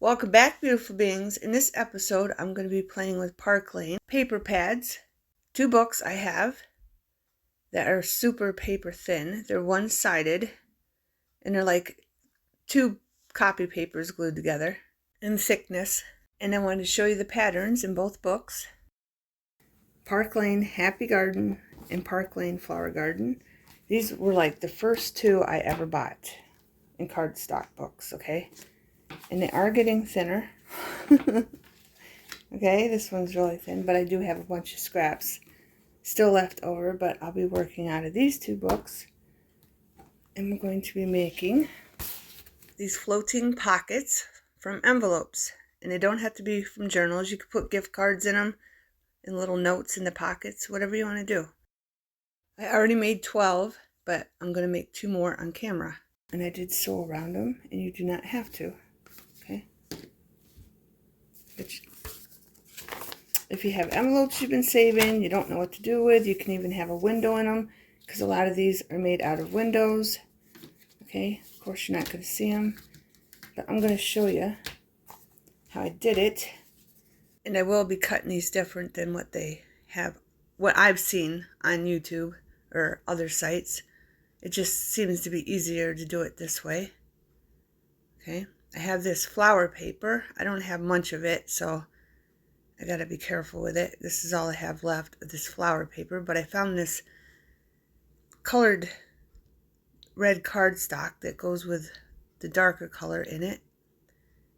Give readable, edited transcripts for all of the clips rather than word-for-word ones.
Welcome back, beautiful beings. In this episode, I'm going to be playing with Park Lane paper pads. 2 books I have that are super paper thin. They're one-sided, and they're like 2 copy papers glued together in thickness. And I wanted to show you the patterns in both books. Park Lane Happy Garden and Park Lane Flower Garden. These were like the first 2 I ever bought in cardstock books, okay? And they are getting thinner. Okay, this one's really thin, but I do have a bunch of scraps still left over, but I'll be working out of these 2 books. And we're going to be making these floating pockets from envelopes. And they don't have to be from journals. You could put gift cards in them and little notes in the pockets, whatever you want to do. I already made 12, but I'm going to make 2 more on camera. And I did sew around them, and you do not have to. Okay? If you have envelopes you've been saving, you don't know what to do with, you can even have a window in them, because a lot of these are made out of windows. Okay, of course you're not going to see them, but I'm going to show you how I did it. And I will be cutting these different than what I've seen on YouTube or other sites. It just seems to be easier to do it this way. Okay, I have this flower paper. I don't have much of it, so I gotta be careful with it. This is all I have left of this flower paper, but I found this colored red cardstock that goes with the darker color in it,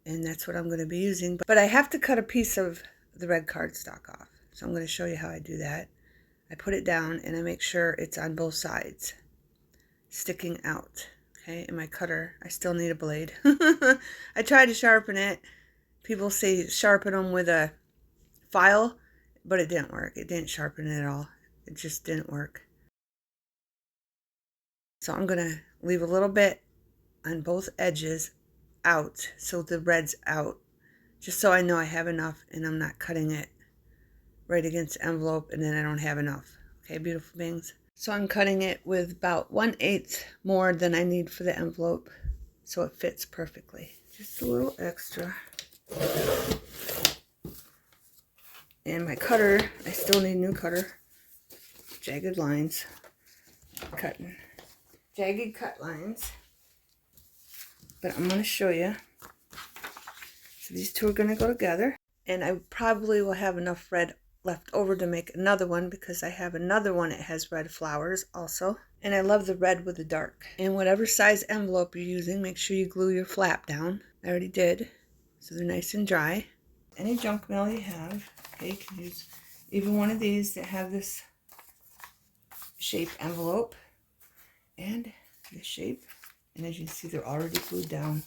and that's what I'm going to be using. But I have to cut a piece of the red cardstock off, so I'm going to show you how I do that. I put it down and I make sure it's on both sides, sticking out. Okay, and my cutter, I still need a blade. I tried to sharpen it. People say sharpen them with a file, but it didn't work. It didn't sharpen it at all. It just didn't work. So I'm going to leave a little bit on both edges out, so the red's out, just so I know I have enough and I'm not cutting it right against the envelope and then I don't have enough. Okay, beautiful beings. So I'm cutting it with about 1/8 more than I need for the envelope, so it fits perfectly. Just a little extra. And my cutter, I still need a new cutter. Jagged lines. Cutting. Jagged cut lines. But I'm going to show you. So these 2 are going to go together. And I probably will have enough red left over to make another one, because I have another one that has red flowers also. And I love the red with the dark. And whatever size envelope you're using, make sure you glue your flap down. I already did, so they're nice and dry. Any junk mail you have, okay, you can use even one of these that have this shape envelope and this shape. And as you can see, they're already glued down,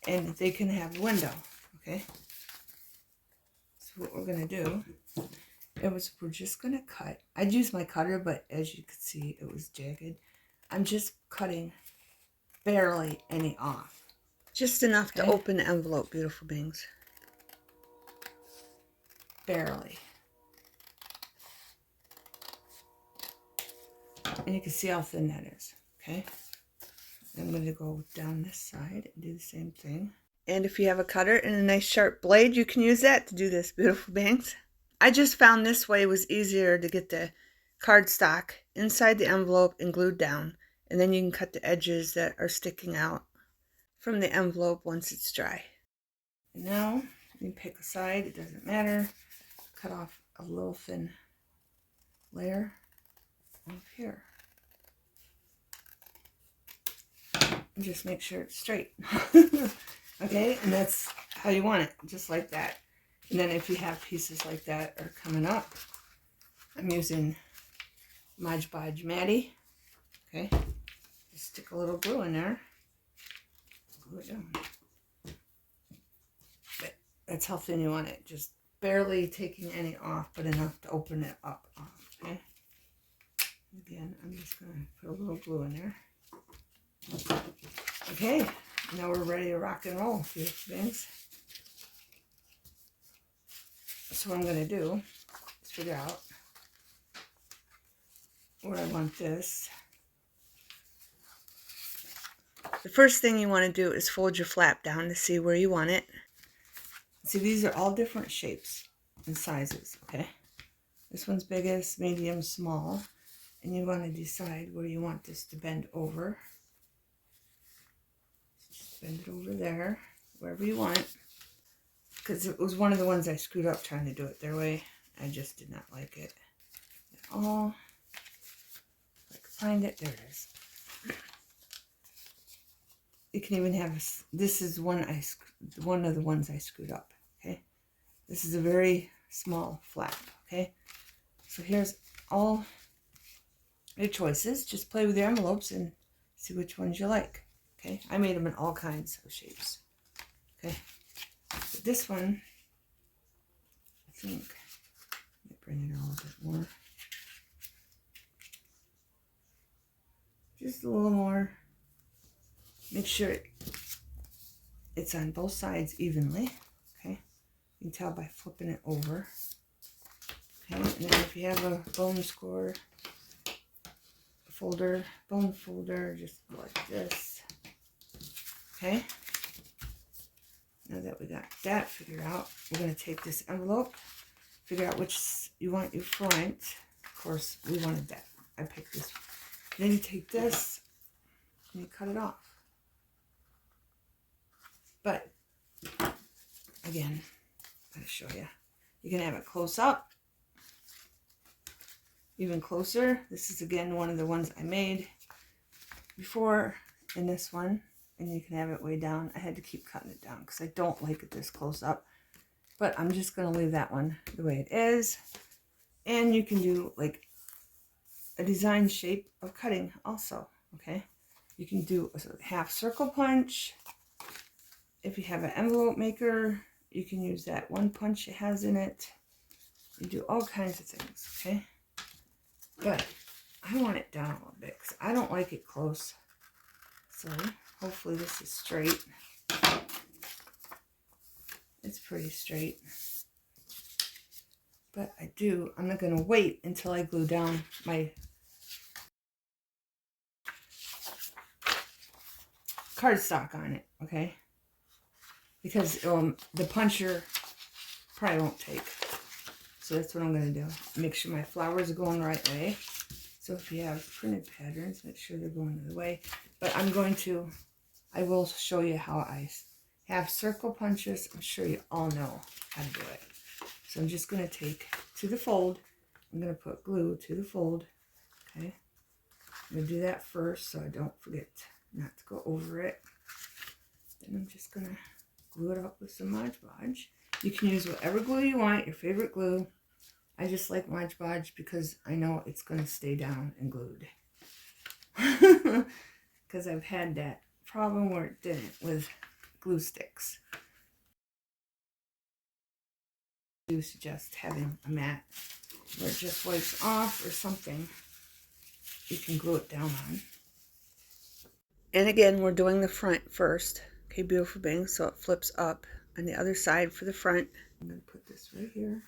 and they can have a window, okay? So what we're going to do we're just going to cut. I'd use my cutter, but as you can see, it was jagged. I'm just cutting barely any off. Just enough to open the envelope, beautiful beings. Barely. And you can see how thin that is, okay? I'm going to go down this side and do the same thing. And if you have a cutter and a nice sharp blade, you can use that to do this, beautiful beings. I just found this way was easier to get the cardstock inside the envelope and glued down. And then you can cut the edges that are sticking out from the envelope once it's dry. And now, you can pick a side, it doesn't matter. Cut off a little thin layer up here. And just make sure it's straight. Okay, and that's how you want it, just like that. And then if you have pieces like that are coming up, I'm using Mod Podge Matty. Okay, just stick a little glue in there. Glue it down. But that's how thin you want it, just barely taking any off, but enough to open it up. Okay. Again, I'm just going to put a little glue in there. Okay, now we're ready to rock and roll, beautiful beings. So what I'm going to do is figure out where I want this. The first thing you want to do is fold your flap down to see where you want it. See, these are all different shapes and sizes, okay? This one's biggest, medium, small. And you want to decide where you want this to bend over. Just bend it over there, wherever you want. Because it was one of the ones I screwed up trying to do it their way. I just did not like it at all. If I could find it, there it is. You can even have, this is one of the ones I screwed up, okay? This is a very small flap, okay? So here's all your choices. Just play with your envelopes and see which ones you like, okay? I made them in all kinds of shapes, okay? But this one, I think, let me bring it out a bit more. Just a little more. Make sure it's on both sides evenly, okay? You can tell by flipping it over. Okay, and then if you have a bone score folder, bone folder, just go like this. Okay? Now that we got that figured out, we're going to take this envelope, figure out which you want your front. Of course, we wanted that. I picked this. Then you take this and you cut it off. But, again, I'm going to show you. You can have it close up, even closer. This is, again, one of the ones I made before in this one. And you can have it way down. I had to keep cutting it down because I don't like it this close up. But I'm just going to leave that one the way it is. And you can do, like, a design shape of cutting also, okay? You can do a half circle punch. If you have an envelope maker, you can use that one punch it has in it. You do all kinds of things, okay? But I want it down a little bit because I don't like it close. So hopefully this is straight. It's pretty straight. But I'm not going to wait until I glue down my cardstock on it, okay? Because the puncher probably won't take. So that's what I'm going to do. Make sure my flowers are going the right way. So if you have printed patterns, make sure they're going the way. But I will show you how I have circle punches. I'm sure you all know how to do it. So I'm just going to take to the fold. I'm going to put glue to the fold. Okay. I'm going to do that first so I don't forget not to go over it. Then I'm just going to glue it up with some Mod Podge. You can use whatever glue you want, your favorite glue. I just like Mod Podge because I know it's going to stay down and glued. Because I've had that problem where it didn't with glue sticks. I do suggest having a mat where it just wipes off or something you can glue it down on. And again, we're doing the front first. Okay, beautiful bang, so it flips up on the other side for the front. I'm going to put this right here.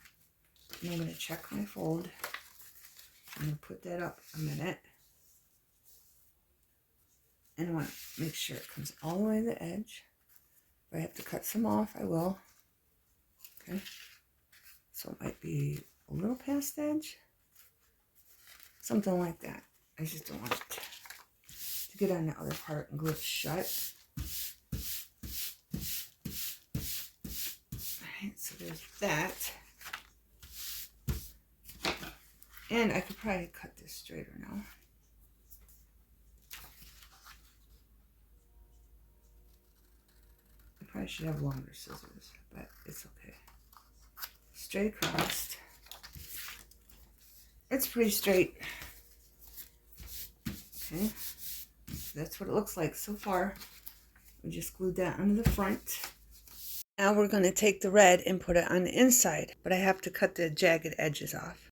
And I'm going to check my fold. I'm going to put that up a minute. And I want to make sure it comes all the way to the edge. If I have to cut some off, I will. Okay. So it might be a little past the edge. Something like that. I just don't want it to get on the other part and glue it shut. Alright, so there's that. And I could probably cut this straighter now. I probably should have longer scissors, but it's okay. Straight across. It's pretty straight. Okay, that's what it looks like so far. We just glued that onto the front. Now we're going to take the red and put it on the inside, but I have to cut the jagged edges off.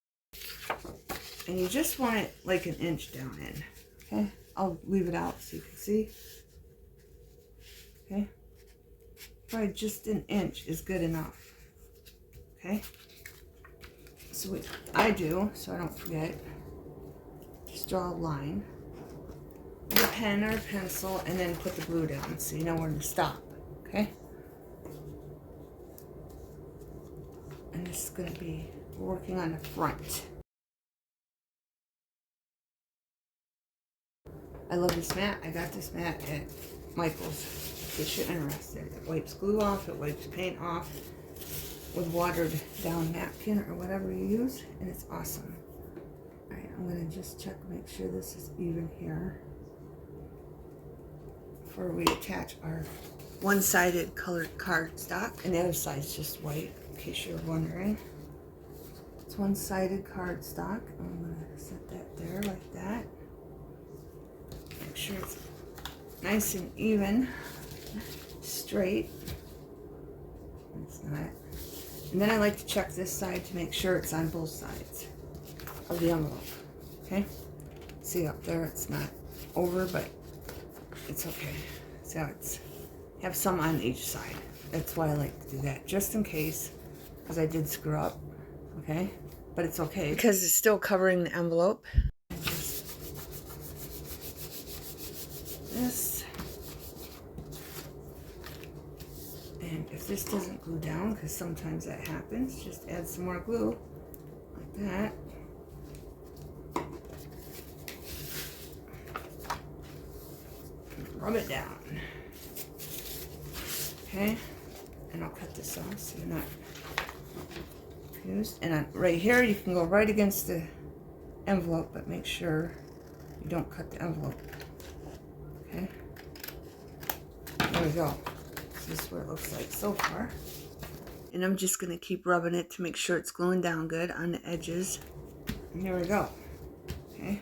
And you just want it like an inch down in. Okay, I'll leave it out so you can see. Okay, probably just an inch is good enough. Okay, so what I do, so I don't forget, just draw a line with a pen or a pencil and then put the glue down so you know where to stop. Okay, And this is going to be working on the front. I love this mat. I got this mat at Michael's. In case you're interested. It wipes glue off, it wipes paint off with watered down napkin or whatever you use, and it's awesome. Alright, I'm going to just check, make sure this is even here before we attach our one-sided colored cardstock, and the other side is just white, in case you're wondering. It's one-sided cardstock. I'm going to set that there like that. Make sure it's nice and even, straight. It's not. And then I like to check this side to make sure it's on both sides of the envelope. Okay? See up there, it's not over, but it's okay. So it's have some on each side. That's why I like to do that, just in case, because I did screw up. Okay? But it's okay because it's still covering the envelope. And just this. And if this doesn't glue down, because sometimes that happens, just add some more glue, like that. Rub it down. Okay? And I'll cut this off so you're not confused. And right here, you can go right against the envelope, but make sure you don't cut the envelope. Okay? There we go. This is what it looks like so far. And I'm just going to keep rubbing it to make sure it's gluing down good on the edges. And here we go. Okay.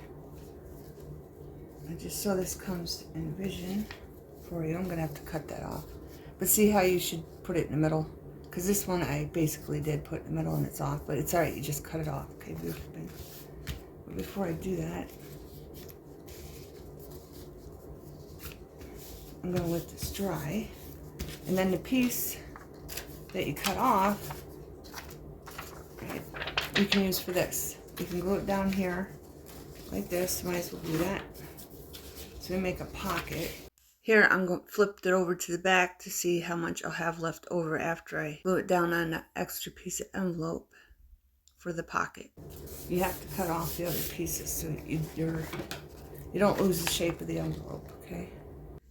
And just so this comes in vision for you, I'm going to have to cut that off. But see how you should put it in the middle? Because this one I basically did put in the middle and it's off. But it's alright, you just cut it off. Okay, beautiful thing. But before I do that, I'm going to let this dry. And then the piece that you cut off, right, you can use for this. You can glue it down here like this. Might as well do that. So we make a pocket. Here I'm going to flip it over to the back to see how much I'll have left over after I glue it down on that extra piece of envelope for the pocket. You have to cut off the other pieces so you don't lose the shape of the envelope, okay?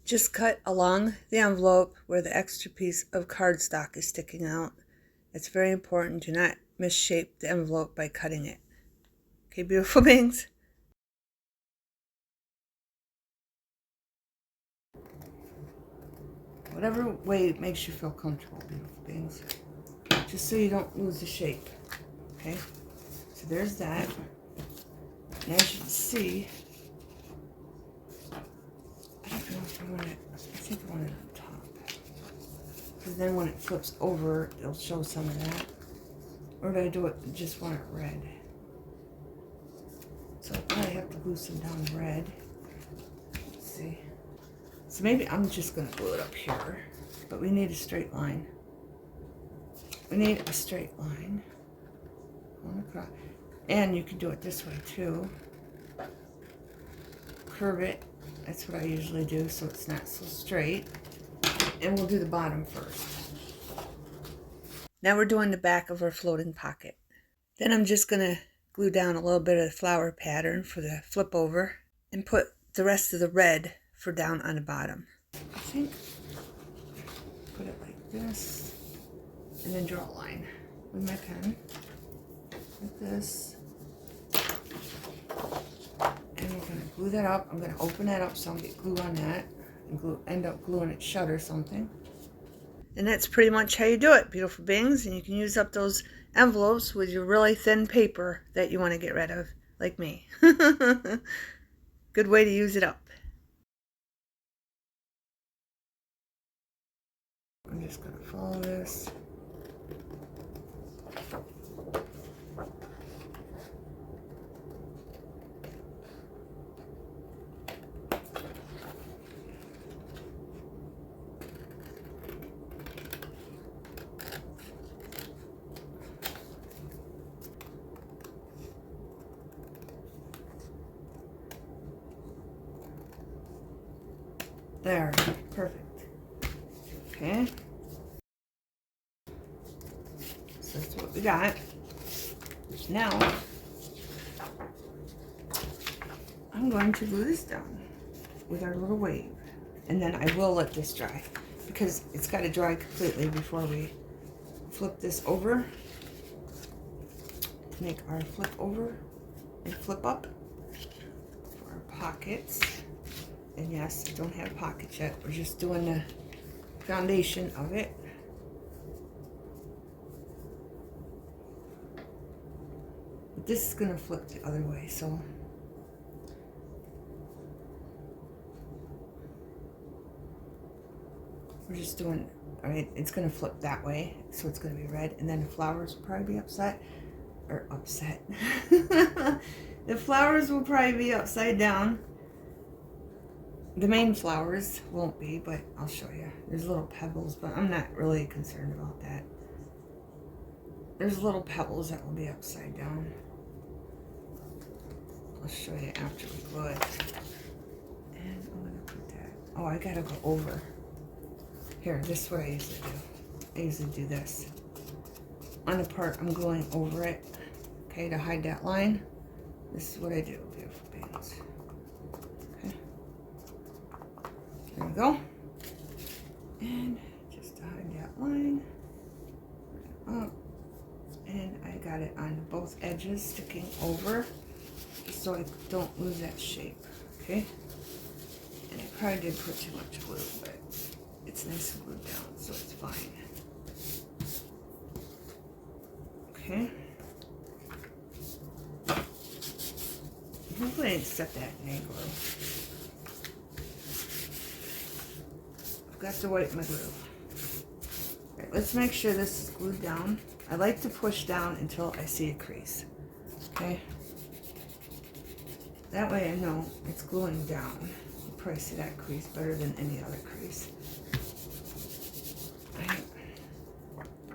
Just cut along the envelope where the extra piece of cardstock is sticking out. It's very important. Do not misshape the envelope by cutting it. Okay, beautiful beings? Whatever way makes you feel comfortable, beautiful beings. Just so you don't lose the shape. Okay? So there's that. And as you can see, I don't know if I want it, I think I want it on top. Because then when it flips over, it'll show some of that. Or do I do it, just want it red? So I probably have to glue some down red. Let's see. So maybe I'm just going to glue it up here. But we need a straight line. We need a straight line. Going across. And you can do it this way too. Curve it. That's what I usually do, so it's not so straight. And we'll do the bottom first. Now we're doing the back of our floating pocket. Then I'm just going to glue down a little bit of the flower pattern for the flip over and put the rest of the red for down on the bottom. I think put it like this and then draw a line with my pen like this. And we're going to glue that up. I'm going to open that up so I'll get glue on that and end up gluing it shut or something. And that's pretty much how you do it, beautiful beings. And you can use up those envelopes with your really thin paper that you want to get rid of, like me. Good way to use it up. I'm just going to follow this. There, perfect. Okay. So that's what we got. Now, I'm going to glue this down with our little wave. And then I will let this dry because it's got to dry completely before we flip this over to make our flip over and flip up for our pockets. And yes, I don't have pockets yet. We're just doing the foundation of it. But this is going to flip the other way, so we're just doing, all right, it's going to flip that way, so it's going to be red, and then the flowers will probably be upset. The flowers will probably be upside down. The main flowers won't be, but I'll show you. There's little pebbles, but I'm not really concerned about that. There's little pebbles that will be upside down. I'll show you after we glue it. And I'm going to put that. Oh, I got to go over. Here, this is what I usually do. I usually do this. On the part I'm gluing over it, okay, to hide that line. This is what I do, beautiful beans. Okay. There we go. And just to hide that line. Up. And I got it on both edges sticking over, just so I don't lose that shape, okay? And I probably did put too much glue, but it's nice and glued down, so it's fine. Okay. Hopefully I didn't set that in glue. I've got to wipe my glue. All right, let's make sure this is glued down. I like to push down until I see a crease. Okay. That way I know it's gluing down. You probably see that crease better than any other crease. Right.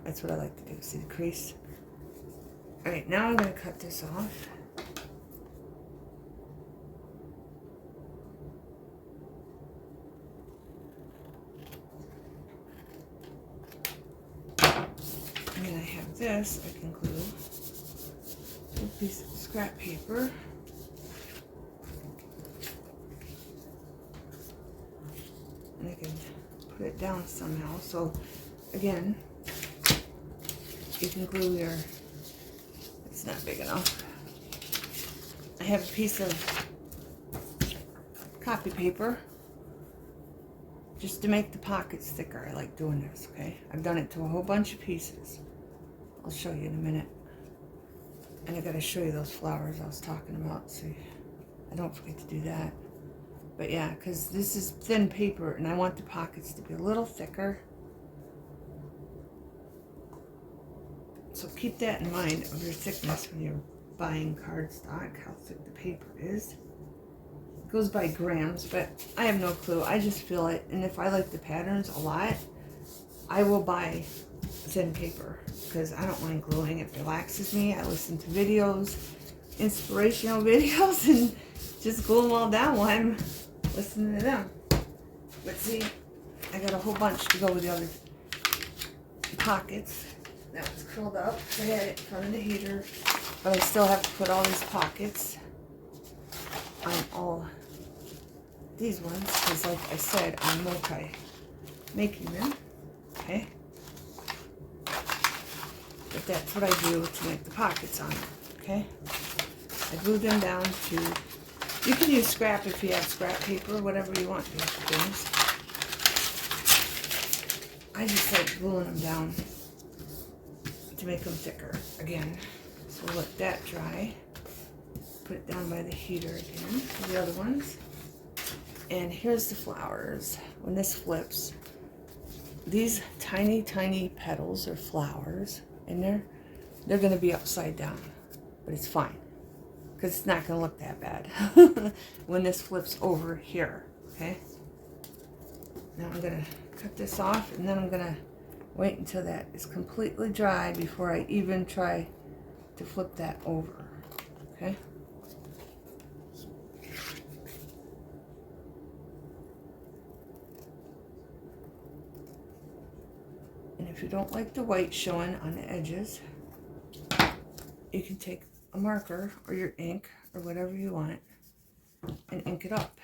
That's what I like to do. See the crease? Alright, now I'm going to cut this off. And then I have this, I can glue a piece of scrap paper. And I can put it down somehow. So again, you can glue your, it's not big enough. I have a piece of copy paper just to make the pockets thicker. I like doing this, okay? I've done it to a whole bunch of pieces. I'll show you in a minute. And I gotta show you those flowers I was talking about, so I don't forget to do that. But yeah, because this is thin paper and I want the pockets to be a little thicker. So keep that in mind of your thickness when you're buying cardstock, how thick the paper is. It goes by grams, but I have no clue. I just feel it, and if I like the patterns a lot, I will buy thin paper because I don't mind gluing. It relaxes me. I listen to videos, inspirational videos, and just glue them all down while I'm listening to them. But see, I got a whole bunch to go with the other pockets. That was curled up. I had it in front of the heater, but I still have to put all these pockets on all these ones because, like I said, I'm multi-making them. Okay. But that's what I do to make the pockets on it. Okay. I glue them down to. You can use scrap if you have scrap paper, whatever you want to do things. I just like gluing them down to make them thicker again. So we'll let that dry. Put it down by the heater again for the other ones. And here's the flowers. When this flips, these tiny, tiny petals or flowers in there, they're going to be upside down. But it's fine, because it's not going to look that bad when this flips over here. Okay? Now I'm going to cut this off, and then I'm going to wait until that is completely dry before I even try to flip that over. Okay? And if you don't like the white showing on the edges, you can take a marker or your ink or whatever you want and ink it up.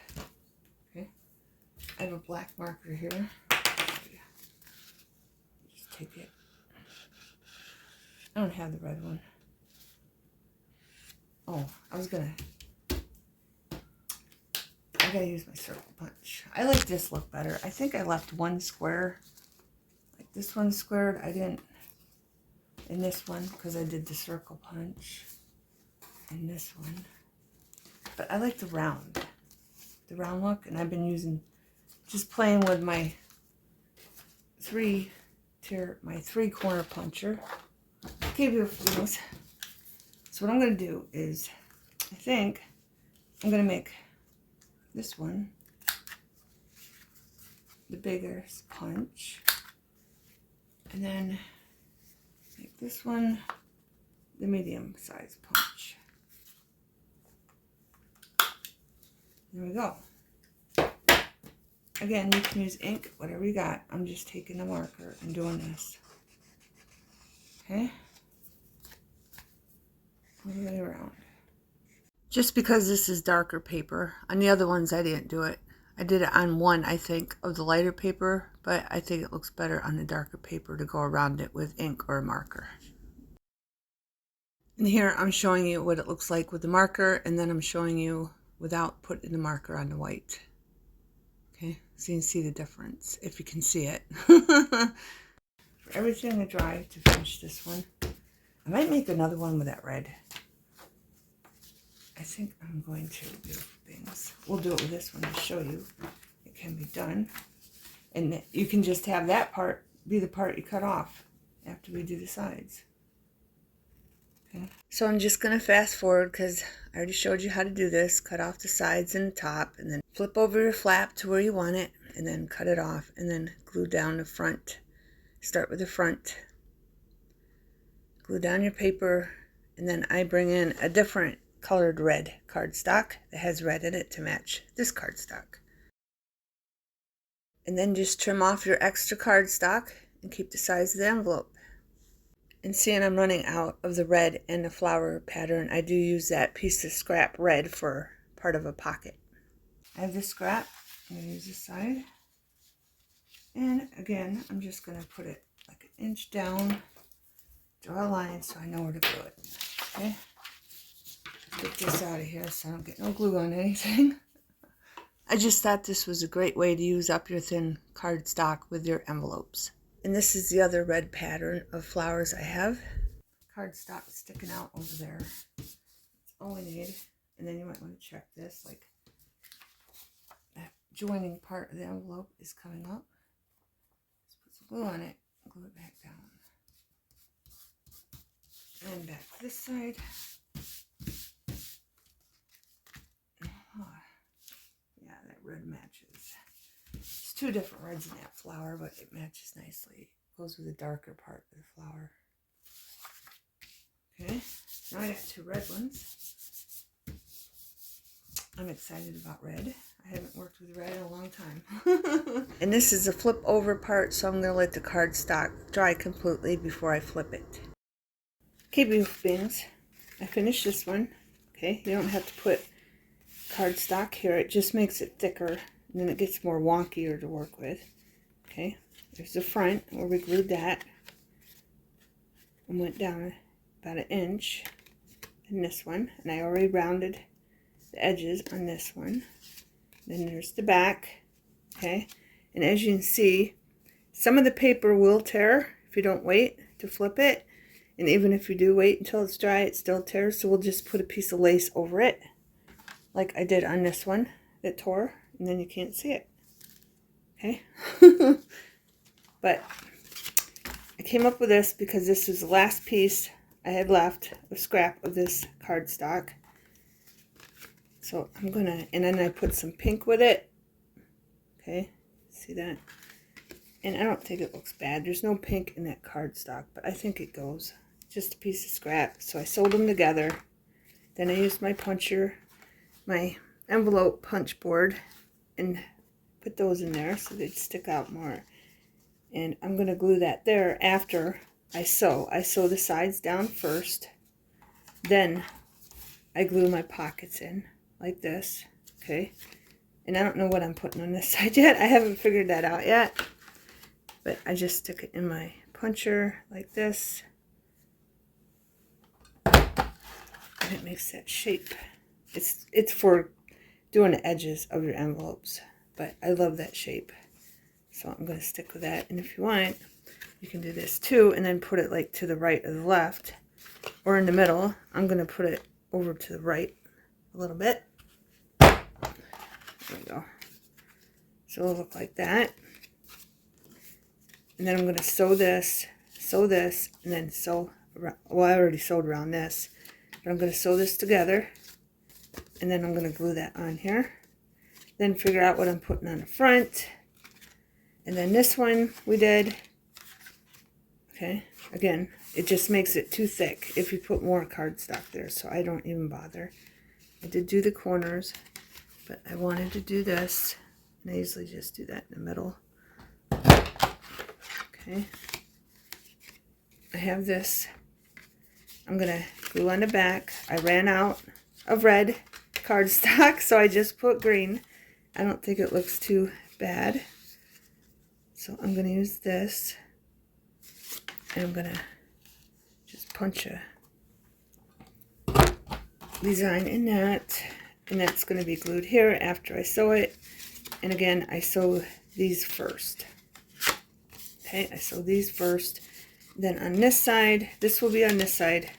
Okay, I have a black marker here. Just take it. I don't have the red one. Oh, I gotta use my circle punch. I like this look better. I think I left one square. Like this one squared. I didn't in this one because I did the circle punch. In this one. But I like the round look, and I've been using, just playing with my three corner puncher. Okay, beautiful things. So what I'm going to do is, I think I'm going to make this one the bigger punch, and then make this one the medium size punch. There we go. Again, you can use ink, whatever you got. I'm just taking a marker and doing this. Okay? All the way around. Just because this is darker paper, on the other ones I didn't do it. I did it on one, I think, of the lighter paper, but I think it looks better on the darker paper to go around it with ink or a marker. And here I'm showing you what it looks like with the marker, and then I'm showing you without putting the marker on the white. Okay, so you can see the difference, if you can see it. For everything to dry to finish this one. I might make another one with that red. I think I'm going to do things. We'll do it with this one to show you it can be done. And you can just have that part be the part you cut off after we do the sides. Okay. So I'm just going to fast forward because I already showed you how to do this. Cut off the sides and the top, and then flip over your flap to where you want it, and then cut it off, and then glue down the front. Start with the front. Glue down your paper, and then I bring in a different colored red cardstock that has red in it to match this cardstock. And then just trim off your extra cardstock and keep the size of the envelope. And seeing I'm running out of the red and the flower pattern, I do use that piece of scrap red for part of a pocket. I have this scrap. I'm going to use this side. And again, I'm just going to put it like an inch down. Draw a line so I know where to glue it. Okay? Get this out of here so I don't get no glue on anything. I just thought this was a great way to use up your thin cardstock with your envelopes. And this is the other red pattern of flowers I have. Cardstock sticking out over there. That's all we need. And then you might want to check this, like that joining part of the envelope is coming up. Just put some glue on it and glue it back down. And back to this side. Yeah, that red matches. It's two different reds in that flower, but it matches nicely. It goes with the darker part of the flower. Okay, now I got two red ones. I'm excited about red. I haven't worked with red in a long time. And this is a flip over part, so I'm going to let the cardstock dry completely before I flip it. Okay, beautiful beings. I finished this one. Okay, you don't have to put cardstock here. It just makes it thicker, and then it gets more wonkier to work with. Okay, there's the front where we glued that and went down about an inch in this one, and I already rounded the edges on this one. Then there's the back. Okay, and as you can see, some of the paper will tear if you don't wait to flip it, and even if you do wait until it's dry, it still tears. So we'll just put a piece of lace over it, like I did on this one that tore, and then you can't see it. Okay. But I came up with this because this was the last piece I had left of scrap of this cardstock. So I'm gonna, and then I put some pink with it. Okay, see that? And I don't think it looks bad. There's no pink in that cardstock, but I think it goes. Just a piece of scrap. So I sewed them together. Then I used my puncher, my envelope punch board, and put those in there so they'd stick out more. And I'm going to glue that there after I sew. I sew the sides down first. Then I glue my pockets in like this. Okay. And I don't know what I'm putting on this side yet. I haven't figured that out yet. But I just stick it in my puncher like this. And it makes that shape. It's for doing the edges of your envelopes. But I love that shape. So I'm going to stick with that. And if you want, you can do this too. And then put it like to the right or the left. Or in the middle. I'm going to put it over to the right a little bit. There we go. So it'll look like that. And then I'm going to sew this, and then sew around. Well, I already sewed around this. But I'm going to sew this together. And then I'm going to glue that on here. Then figure out what I'm putting on the front. And then this one we did. Okay. Again, it just makes it too thick if you put more cardstock there. So I don't even bother. I did do the corners. But I wanted to do this. And I usually just do that in the middle. Okay. I have this. I'm going to glue on the back. I ran out of red cardstock, so I just put green. I don't think it looks too bad. So I'm going to use this. And I'm going to just punch a design in that. And that's going to be glued here after I sew it. And again, I sew these first. Okay, I sew these first. Then on this side, this will be on this side.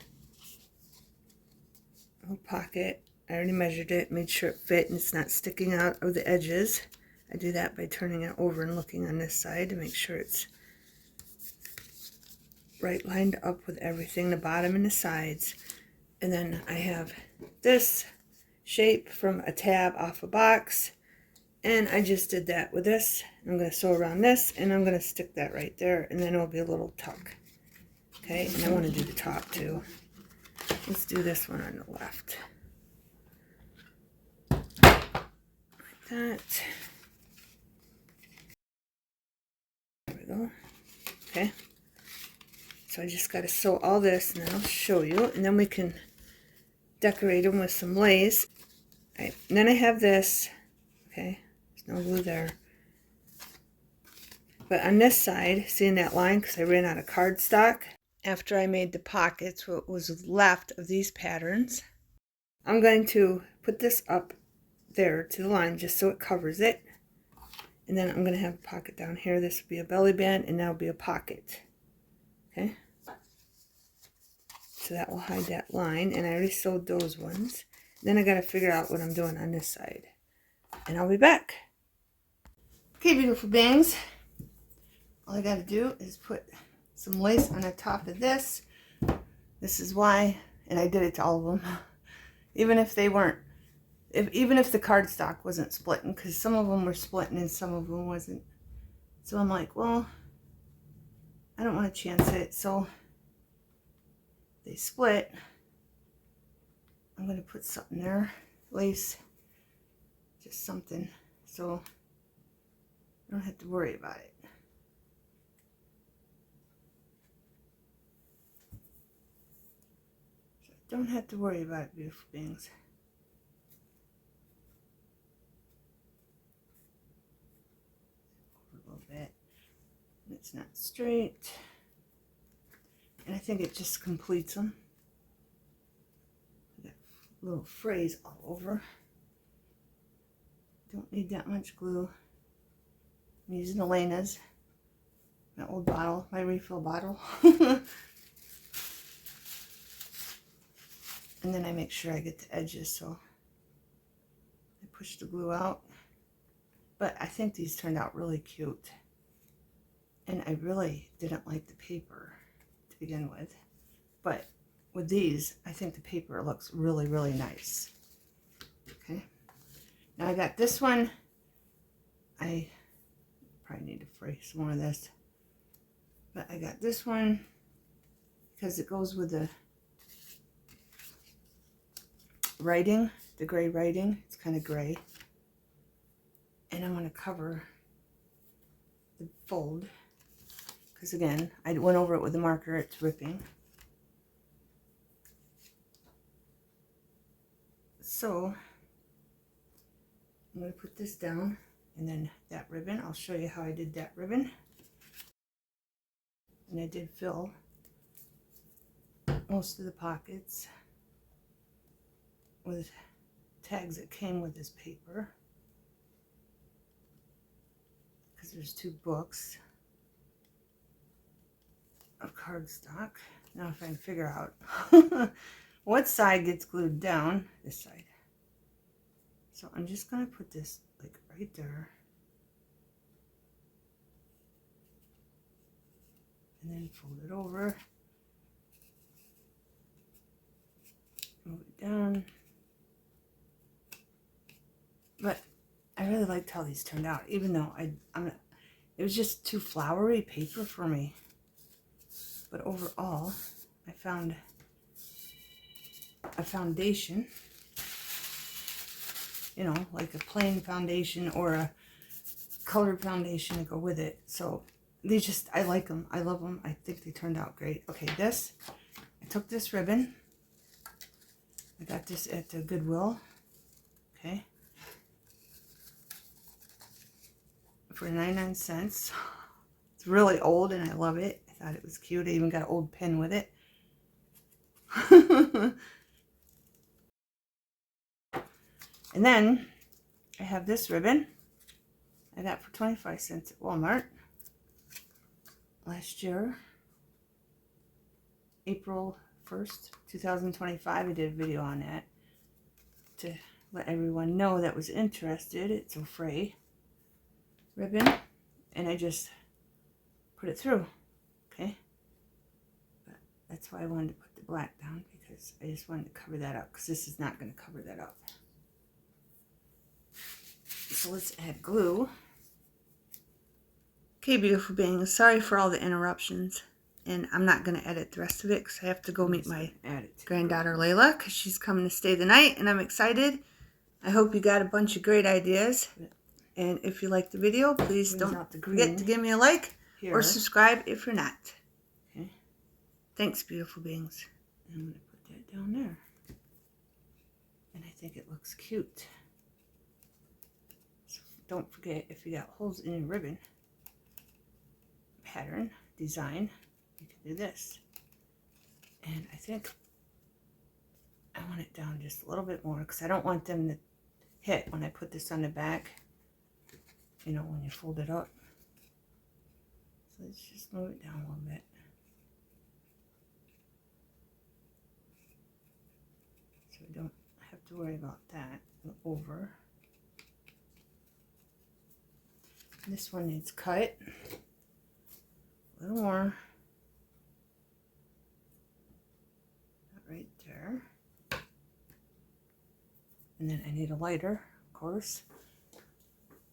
Little pocket. I already measured it, made sure it fit and it's not sticking out of the edges. I do that by turning it over and looking on this side to make sure it's right lined up with everything, the bottom and the sides. And then I have this shape from a tab off a box. And I just did that with this. I'm going to sew around this and I'm going to stick that right there. And then it'll be a little tuck. Okay, and I want to do the top too. Let's do this one on the left. Like that. There we go. Okay. So I just got to sew all this and then I'll show you. And then we can decorate them with some lace. All right, and then I have this. Okay, there's no glue there. But on this side, seeing that line, because I ran out of cardstock, after I made the pockets, what was left of these patterns, I'm going to put this up there to the line just so it covers it. And then I'm going to have a pocket down here. This will be a belly band and that'll be a pocket. Okay. So that will hide that line. And I already sewed those ones. Then I got to figure out what I'm doing on this side. And I'll be back. Okay, beautiful bangs. All I got to do is put some lace on the top of this. This is why, and I did it to all of them, even if they weren't, even if the cardstock wasn't splitting, because some of them were splitting and some of them wasn't. So I'm like, well, I don't want to chance it. So they split. I'm going to put something there, lace, just something, so I don't have to worry about it. Don't have to worry about it, beautiful beings. Over a little bit. It's not straight. And I think it just completes them. Got a little phrase all over. Don't need that much glue. I'm using Elena's. My old bottle, my refill bottle. And then I make sure I get the edges, so I push the glue out. But I think these turned out really cute. And I really didn't like the paper to begin with. But with these, I think the paper looks really, really nice. Okay. Now I got this one. I probably need to fray some more of this. But I got this one because it goes with the writing, the gray writing. It's kind of gray. And I'm going to cover the fold because again, I went over it with the marker, it's ripping. So I'm going to put this down, and then that ribbon, I'll show you how I did that ribbon. And I did fill most of the pockets with tags that came with this paper, because there's 2 books of cardstock. Now if I can figure out what side gets glued down, this side. So I'm just going to put this like right there, and then fold it over, move it down. But I really liked how these turned out, even though it was just too flowery paper for me. But overall, I found a foundation, you know, like a plain foundation or a colored foundation to go with it. So these just, I like them. I love them. I think they turned out great. Okay, this, I took this ribbon. I got this at the Goodwill. Okay. For 99 cents. It's really old and I love it. I thought it was cute. I even got an old pin with it. And then I have this ribbon I got for 25 cents at Walmart last year, April 1st, 2025. I did a video on that to let everyone know that was interested. It's a fray ribbon, and I just put it through. Okay, but that's why I wanted to put the black down, because I just wanted to cover that up, because this is not going to cover that up. So let's add glue. Okay, beautiful beings, sorry for all the interruptions, and I'm not going to edit the rest of it because I have to go meet my granddaughter Layla, because she's coming to stay the night, and I'm excited. I hope you got a bunch of great ideas, and if you liked the video, please don't forget to give me a like or subscribe if you're not. Okay. Thanks, beautiful beings. And I'm going to put that down there, and I think it looks cute. So don't forget, if you got holes in your ribbon pattern design, you can do this. And I think I want it down just a little bit more, because I don't want them to hit when I put this on the back, you know, when you fold it up. So let's just move it down a little bit. So we don't have to worry about that over. This one needs cut. A little more. Right there. And then I need a lighter, of course,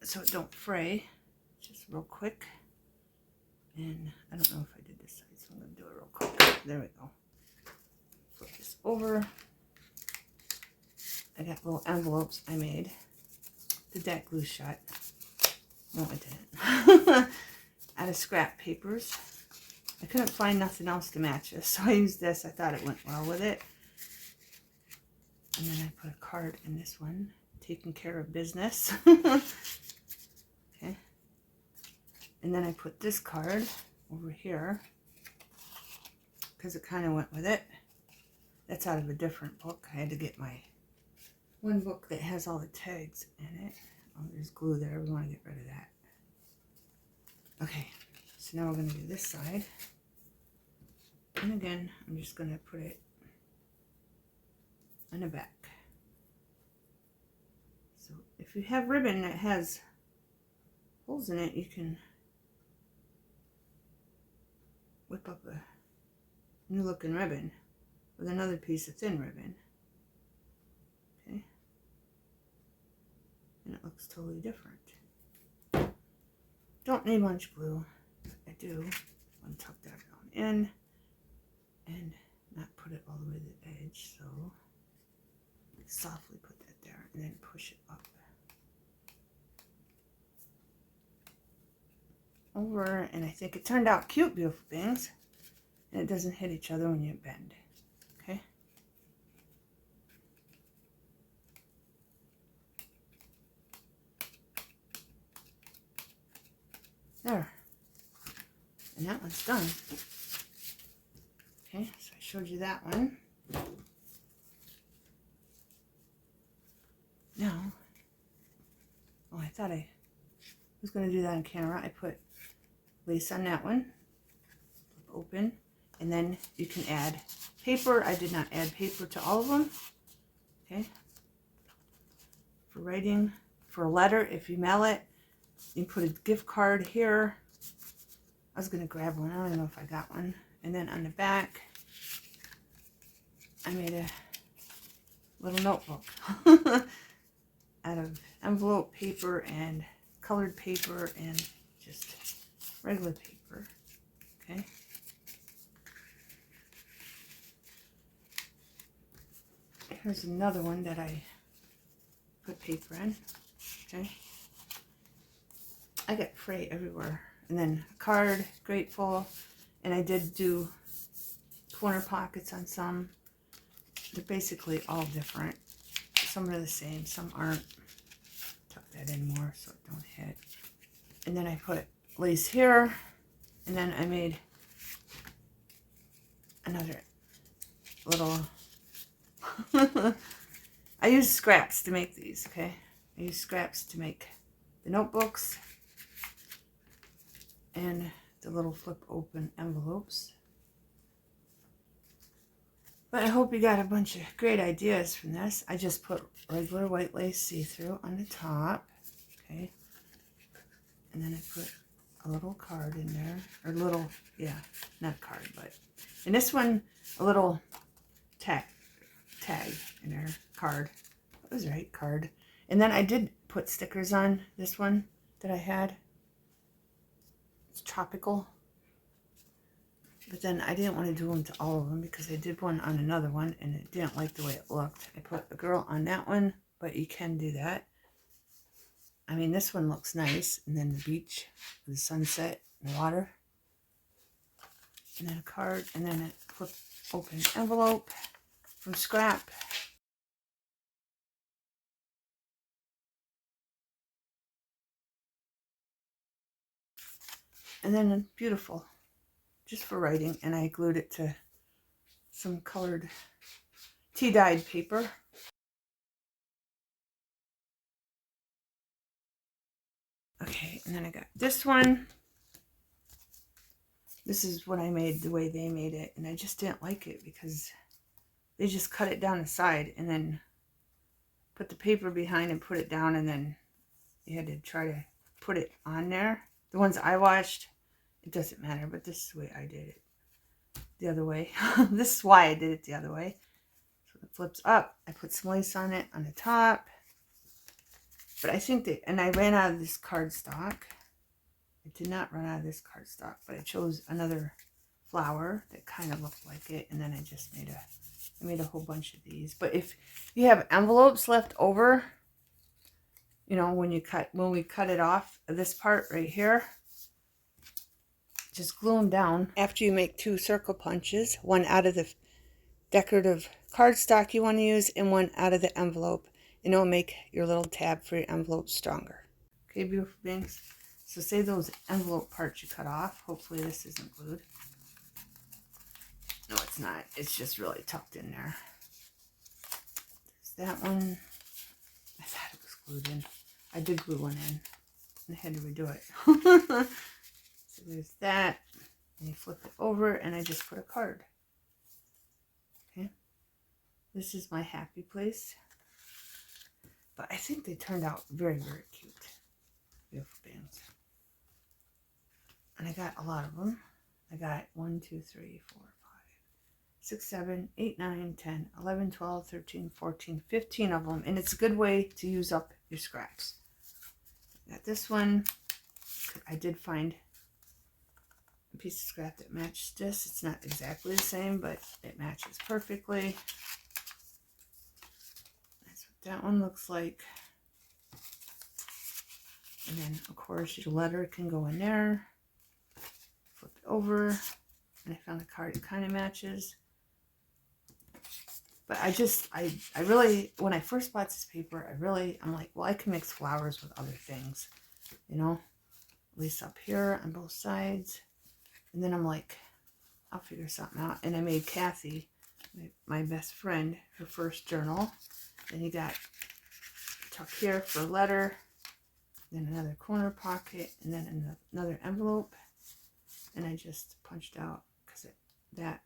so it don't fray. Just real quick. And I don't know if I did this side, so I'm going to do it real quick. There we go. Flip this over. I got little envelopes I made. Did that glue shot? No, I didn't. Out of scrap papers. I couldn't find nothing else to match this, so I used this. I thought it went well with it. And then I put a card in this one, taking care of business. Okay. And then I put this card over here, because it kind of went with it. That's out of a different book. I had to get my one book that has all the tags in it. Oh, there's glue there. We want to get rid of that. Okay, so now we're going to do this side. And again, I'm just going to put it on the back. So if you have ribbon that has holes in it, you can whip up a new looking ribbon with another piece of thin ribbon. Okay, and it looks totally different. Don't need much glue. I do want to tuck that down in and not put it all the way to the edge, so softly put that there and then push it up. over, and I think it turned out cute, beautiful beings. And it doesn't hit each other when you bend. Okay. There. And that one's done. Okay, so I showed you that one. Now, oh, I thought I was going to do that on camera. I put lace on that one. Flip open. And then you can add paper. I did not add paper to all of them. Okay. For writing, for a letter, if you mail it, you put a gift card here. I was going to grab one. I don't know if I got one. And then on the back, I made a little notebook out of envelope paper and colored paper and just regular paper. Okay. Here's another one that I put paper in. Okay. I got fray everywhere. And then a card, grateful. And I did do corner pockets on some. They're basically all different. Some are the same, some aren't. Tuck that in more so it don't hit. And then I put lace here. And then I made another little... I use scraps to make these, okay? I use scraps to make the notebooks and the little flip open envelopes. But I hope you got a bunch of great ideas from this. I just put regular white lace see-through on the top, okay? And then I put a little card in there, or little, yeah, not card, but in this one, a little tag in there, card. That was right, card. And then I did put stickers on this one that I had. It's tropical. But then I didn't want to do them to all of them because I did one on another one and it didn't like the way it looked. I put a girl on that one, but you can do that. I mean, this one looks nice. And then the beach, the sunset, and the water. And then a card, and then a flip open envelope from scrap. And then beautiful, just for writing. And I glued it to some colored tea-dyed paper. Okay, and then I got this one. This is what I made the way they made it. And I just didn't like it because they just cut it down the side and then put the paper behind and put it down. And then you had to try to put it on there. The ones I watched, it doesn't matter, but this is the way I did it. The other way. This is why I did it the other way. So it flips up. I put some lace on it on the top. But I think that, and I ran out of this cardstock. I did not run out of this cardstock, but I chose another flower that kind of looked like it. And then I just made a whole bunch of these. But if you have envelopes left over, you know, when we cut it off, this part right here, just glue them down. After you make 2 circle punches, one out of the decorative cardstock you want to use and one out of the envelope, and it'll make your little tab for your envelope stronger. Okay, beautiful beings. So say those envelope parts you cut off. Hopefully this isn't glued. No, it's not. It's just really tucked in there. There's that one. I thought it was glued in. I did glue one in. And I had to redo it. So there's that. And you flip it over and I just put a card. Okay. This is my happy place. But I think they turned out very, very cute. Beautiful bands. And I got a lot of them. I got 1, 2, 3, 4, 5, 6, 7, 8, 9, 10, 11, 12, 13, 14, 15 of them. And it's a good way to use up your scraps. I got this one. I did find a piece of scrap that matched this. It's not exactly the same, but it matches perfectly. That's what that one looks like. And then, of course, your letter can go in there. flip it over, and I found a card that kind of matches. But I really, when I first bought this paper, I'm like, well, I can mix flowers with other things, you know, at least up here on both sides. And then I'm like, I'll figure something out. And I made Kathy, my best friend, her first journal. Then you got tuck here for a letter, then another corner pocket, and then another envelope. And I just punched out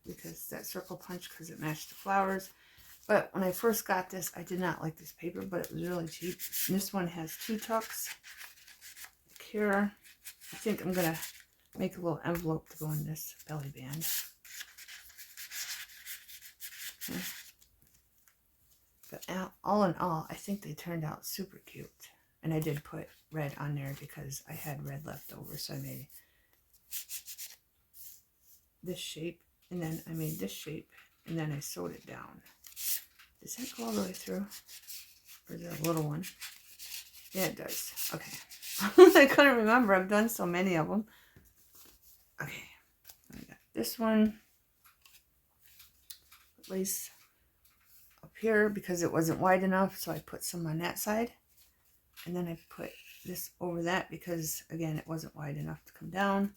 because that circle punch, because it matched the flowers. But when I first got this, I did not like this paper, but it was really cheap. And this one has 2 tucks. Like here, I think I'm gonna make a little envelope to go in this belly band. Okay. But all in all, I think they turned out super cute. And I did put red on there because I had red left over, so I made this shape, and then I made this shape, and then I sewed it down. Does that go all the way through? Or is it a little one? Yeah, it does. Okay. I couldn't remember. I've done so many of them. Okay. I got this one. Lace up here because it wasn't wide enough, so I put some on that side. And then I put this over that because, again, it wasn't wide enough to come down.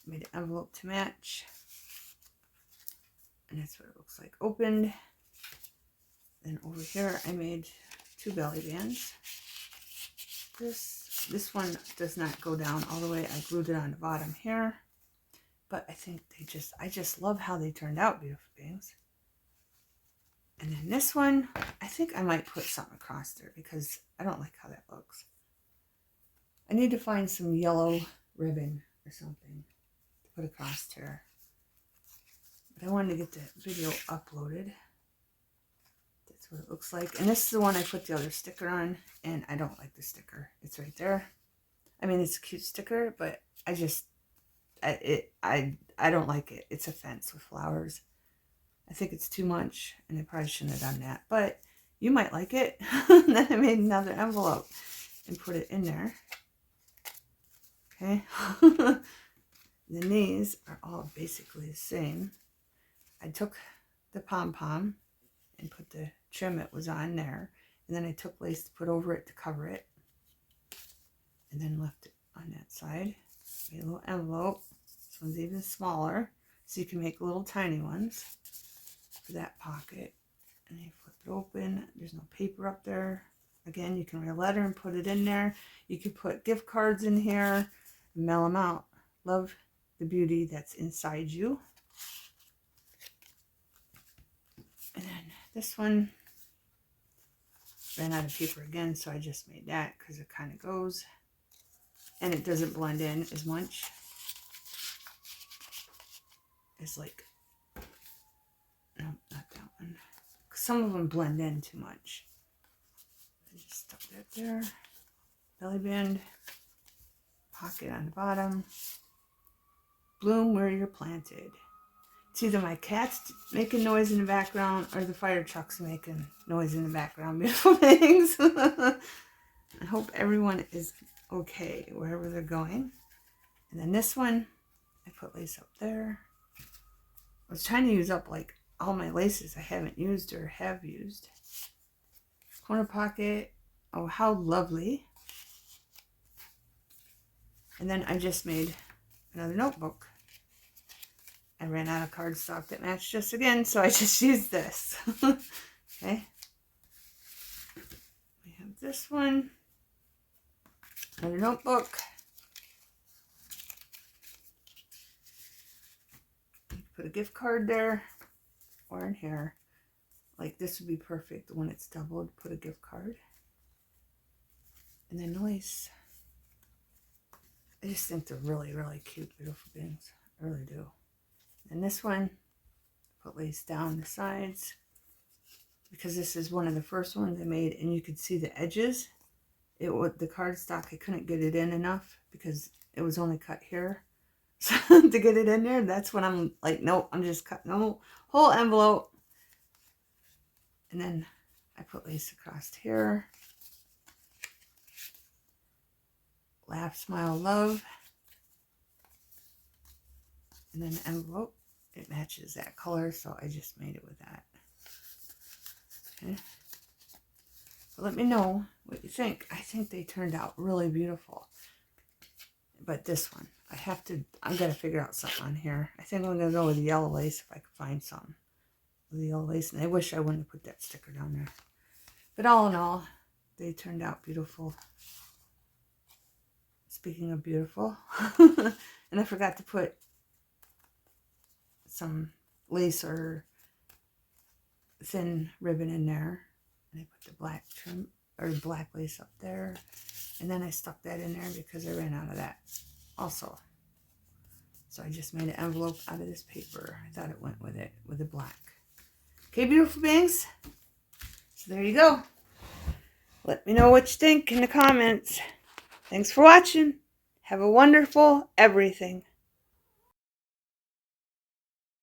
Made an envelope to match. And that's what it looks like opened. Then over here I made 2 belly bands. This one does not go down all the way. I glued it on the bottom here. But I think I just love how they turned out, beautiful beings. And then this one, I think I might put something across there because I don't like how that looks. I need to find some yellow ribbon or something to put across here. But I wanted to get the video uploaded. That's what it looks like. And this is the one I put the other sticker on, and I don't like the sticker. It's right there. I mean, it's a cute sticker, but I don't like it. It's a fence with flowers. I think it's too much, and I probably shouldn't have done that. But you might like it. Then I made another envelope and put it in there. Okay. The knees are all basically the same. I took the pom-pom and put the trim that was on there. And then I took lace to put over it to cover it. And then left it on that side. Made a little envelope. This one's even smaller. So you can make little tiny ones for that pocket. And you flip it open. There's no paper up there. Again, you can write a letter and put it in there. You could put gift cards in here. Mail them out. Love the beauty that's inside you. And then this one ran out of paper again, so I just made that because it kind of goes. And it doesn't blend in as much. It's like, no, not that one. Some of them blend in too much. I just stuck that there. Belly band. Pocket on the bottom. Bloom where you're planted. It's either my cat's making noise in the background or the fire truck's making noise in the background. Beautiful things. I hope everyone is okay wherever they're going. And then this one, I put lace up there. I was trying to use up like all my laces I haven't used or have used. Corner pocket. Oh, how lovely. And then I just made another notebook. I ran out of cardstock that matched this again, so I just used this. Okay. We have this one. Another notebook. You can put a gift card there or in here. Like this would be perfect when it's doubled. Put a gift card. And then lace. I just think they're really, really cute, beautiful things. I really do. And this one, put lace down the sides because this is one of the first ones I made, and you could see the edges. It would the cardstock, I couldn't get it in enough because it was only cut here. So to get it in there, that's when I'm like, nope, I'm just cutting the whole envelope. And then I put lace across here. Laugh, smile, love. And then the envelope, it matches that color, so I just made it with that. Okay. So let me know what you think. I think they turned out really beautiful. But this one, I'm going to figure out something on here. I think I'm going to go with the yellow lace if I can find something with the yellow lace. And I wish I wouldn't have put that sticker down there. But all in all, they turned out beautiful. Speaking of beautiful, and I forgot to put some lace or thin ribbon in there. And I put the black trim or black lace up there. And then I stuck that in there because I ran out of that also. So I just made an envelope out of this paper. I thought it went with it, with the black. Okay, beautiful beings. So there you go. Let me know what you think in the comments. Thanks for watching. Have a wonderful everything.